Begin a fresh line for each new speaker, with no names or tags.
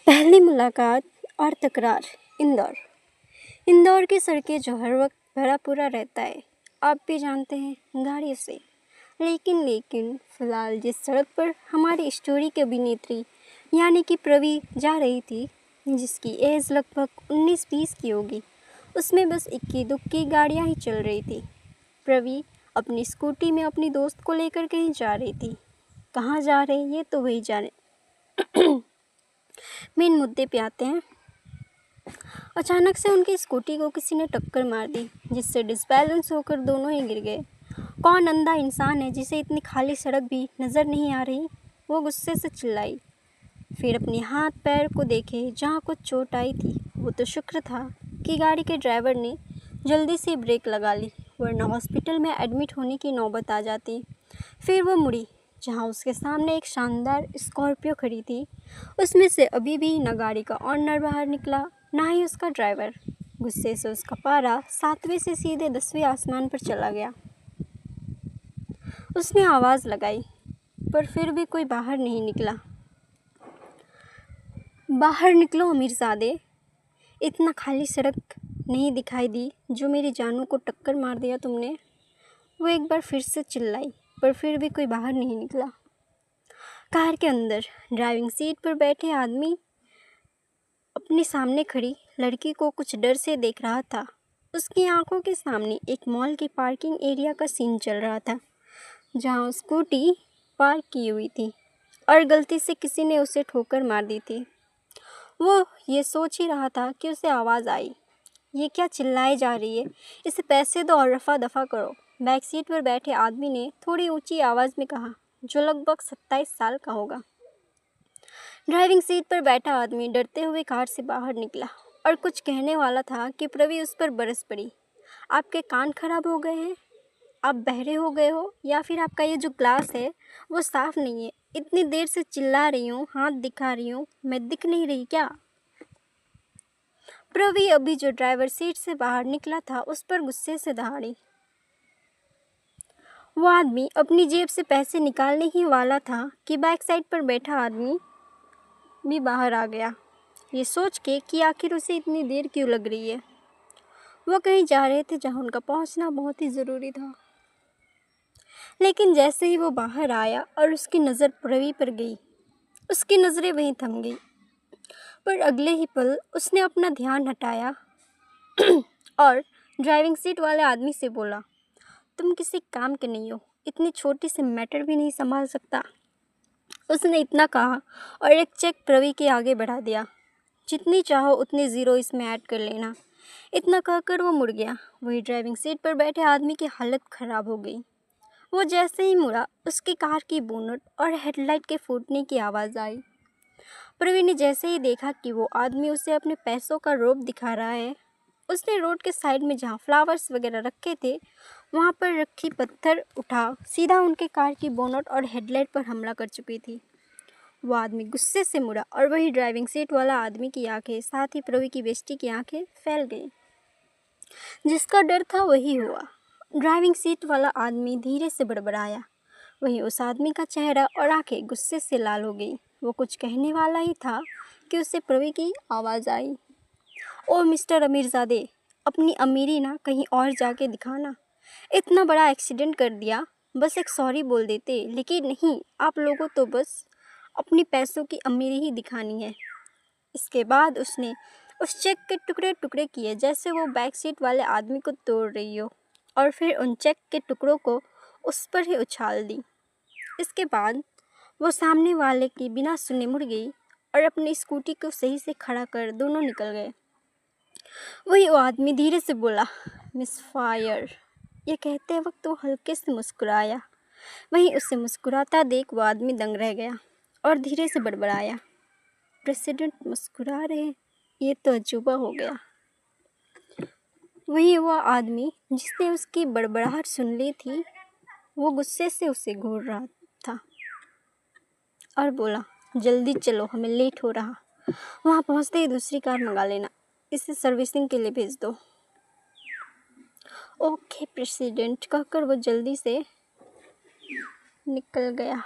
पहली मुलाकात और तकरार। इंदौर। इंदौर की सड़कें जो हर वक्त भरा पूरा रहता है, आप भी जानते हैं गाड़ियों से। लेकिन फ़िलहाल जिस सड़क पर हमारी स्टोरी की अभिनेत्री यानी कि प्रवी जा रही थी, जिसकी एज लगभग 19-20 की होगी, उसमें बस इक्की दुक्की गाड़ियाँ ही चल रही थी। प्रवी अपनी स्कूटी में अपनी दोस्त को लेकर कहीं जा रही थी। कहाँ जा रहे ये तो वही जाने। मेन मुद्दे पे आते हैं। अचानक से उनकी स्कूटी को किसी ने टक्कर मार दी, जिससे डिसबैलेंस होकर दोनों ही गिर गए। कौन अंधा इंसान है जिसे इतनी खाली सड़क भी नज़र नहीं आ रही? वो गुस्से से चिल्लाई। फिर अपने हाथ पैर को देखे जहाँ कुछ चोट आई थी। वो तो शुक्र था कि गाड़ी के ड्राइवर ने जल्दी से ब्रेक लगा ली, वरना हॉस्पिटल में एडमिट होने की नौबत आ जाती। फिर वो मुड़ी जहाँ उसके सामने एक शानदार स्कॉर्पियो खड़ी थी। उसमें से अभी भी न गाड़ी का ऑनर बाहर निकला, ना ही उसका ड्राइवर। गुस्से से उसका पारा 7वें से सीधे 10वें आसमान पर चला गया। उसने आवाज़ लगाई, पर फिर भी कोई बाहर नहीं निकला। बाहर निकलो अमीरज़ादे, इतना खाली सड़क नहीं दिखाई दी जो मेरी जानू को टक्कर मार दिया तुमने। वो एक बार फिर से चिल्लाई, पर फिर भी कोई बाहर नहीं निकला। कार के अंदर ड्राइविंग सीट पर बैठे आदमी अपने सामने खड़ी लड़की को कुछ डर से देख रहा था। उसकी आंखों के सामने एक मॉल के पार्किंग एरिया का सीन चल रहा था, जहां स्कूटी पार्क की हुई थी और गलती से किसी ने उसे ठोकर मार दी थी। वो ये सोच ही रहा था कि उसे आवाज़ आई, ये क्या चिल्लाए जा रही है, इसे पैसे दो और रफ़ा दफ़ा करो। बैक सीट पर बैठे आदमी ने थोड़ी ऊंची आवाज़ में कहा, जो लगभग 27 साल का होगा। ड्राइविंग सीट पर बैठा आदमी डरते हुए कार से बाहर निकला और कुछ कहने वाला था कि प्रवी उस पर बरस पड़ी। आपके कान खराब हो गए हैं? आप बहरे हो गए हो? या फिर आपका ये जो ग्लास है वो साफ़ नहीं है? इतनी देर से चिल्ला रही हूँ, हाथ दिखा रही हूँ, मैं दिख नहीं रही क्या? प्रवी अभी जो ड्राइवर सीट से बाहर निकला था उस पर गुस्से से दहाड़ी। वो आदमी अपनी जेब से पैसे निकालने ही वाला था कि बैक साइड पर बैठा आदमी भी बाहर आ गया, ये सोच के कि आखिर उसे इतनी देर क्यों लग रही है। वो कहीं जा रहे थे जहाँ उनका पहुँचना बहुत ही ज़रूरी था। लेकिन जैसे ही वो बाहर आया और उसकी नज़र प्रवी पर गई, उसकी नज़रें वहीं थम गई। पर अगले ही पल उसने अपना ध्यान हटाया और ड्राइविंग सीट वाले आदमी से बोला, तुम किसी काम के नहीं हो, इतनी छोटी सी मैटर भी नहीं संभाल सकता। उसने इतना कहा और एक चेक प्रवी के आगे बढ़ा दिया। जितनी चाहो उतनी ज़ीरो इसमें ऐड कर लेना। इतना कहकर वो मुड़ गया। वही ड्राइविंग सीट पर बैठे आदमी की हालत ख़राब हो गई। वो जैसे ही मुड़ा, उसकी कार की बोनट और हेडलाइट के फूटने की आवाज़ आई। प्रवी ने जैसे ही देखा कि वो आदमी उसे अपने पैसों का रौब दिखा रहा है, उसने रोड के साइड में जहाँ फ्लावर्स वगैरह रखे थे वहाँ पर रखी पत्थर उठा सीधा उनके कार की बोनट और हेडलाइट पर हमला कर चुकी थी। वो आदमी गुस्से से मुड़ा और वही ड्राइविंग सीट वाला आदमी की आंखें, साथ ही प्रवी की बेस्टी की आंखें फैल गईं। जिसका डर था वही हुआ। ड्राइविंग सीट वाला आदमी धीरे से बड़बड़ाया। वहीं उस आदमी का चेहरा और आंखें गुस्से से लाल हो गई। वो कुछ कहने वाला ही था कि उसे प्रवी की आवाज़ आई, ओ मिस्टर अमीरज़ादे, अपनी अमीरी ना कहीं और जाके दिखाना। इतना बड़ा एक्सीडेंट कर दिया, बस एक सॉरी बोल देते, लेकिन नहीं, आप लोगों तो बस अपनी पैसों की अमीरी ही दिखानी है। इसके बाद उसने उस चेक के टुकड़े टुकड़े किए जैसे वो बैक सीट वाले आदमी को तोड़ रही हो, और फिर उन चेक के टुकड़ों को उस पर ही उछाल दी। इसके बाद वो सामने वाले की बिना सुने मुड़ गई और अपनी स्कूटी को सही से खड़ा कर दोनों निकल गए। वही वो आदमी धीरे से बोला, मिस फायर। ये कहते वक्त वो हल्के से मुस्कुराया। वहीं उसे मुस्कुराता देख वो आदमी दंग रह गया और धीरे से बड़बड़ाया, प्रेसिडेंट मुस्कुरा रहे, ये तो अजूबा हो गया। वही वो आदमी जिसने उसकी बड़बड़ाहट सुन ली थी, वो गुस्से से उसे घूर रहा था और बोला, जल्दी चलो, हमें लेट हो रहा। वहाँ पहुँचते ही दूसरी कार मंगा लेना, इसे सर्विसिंग के लिए भेज दो। ओके प्रेसिडेंट कहकर वो जल्दी से निकल गया।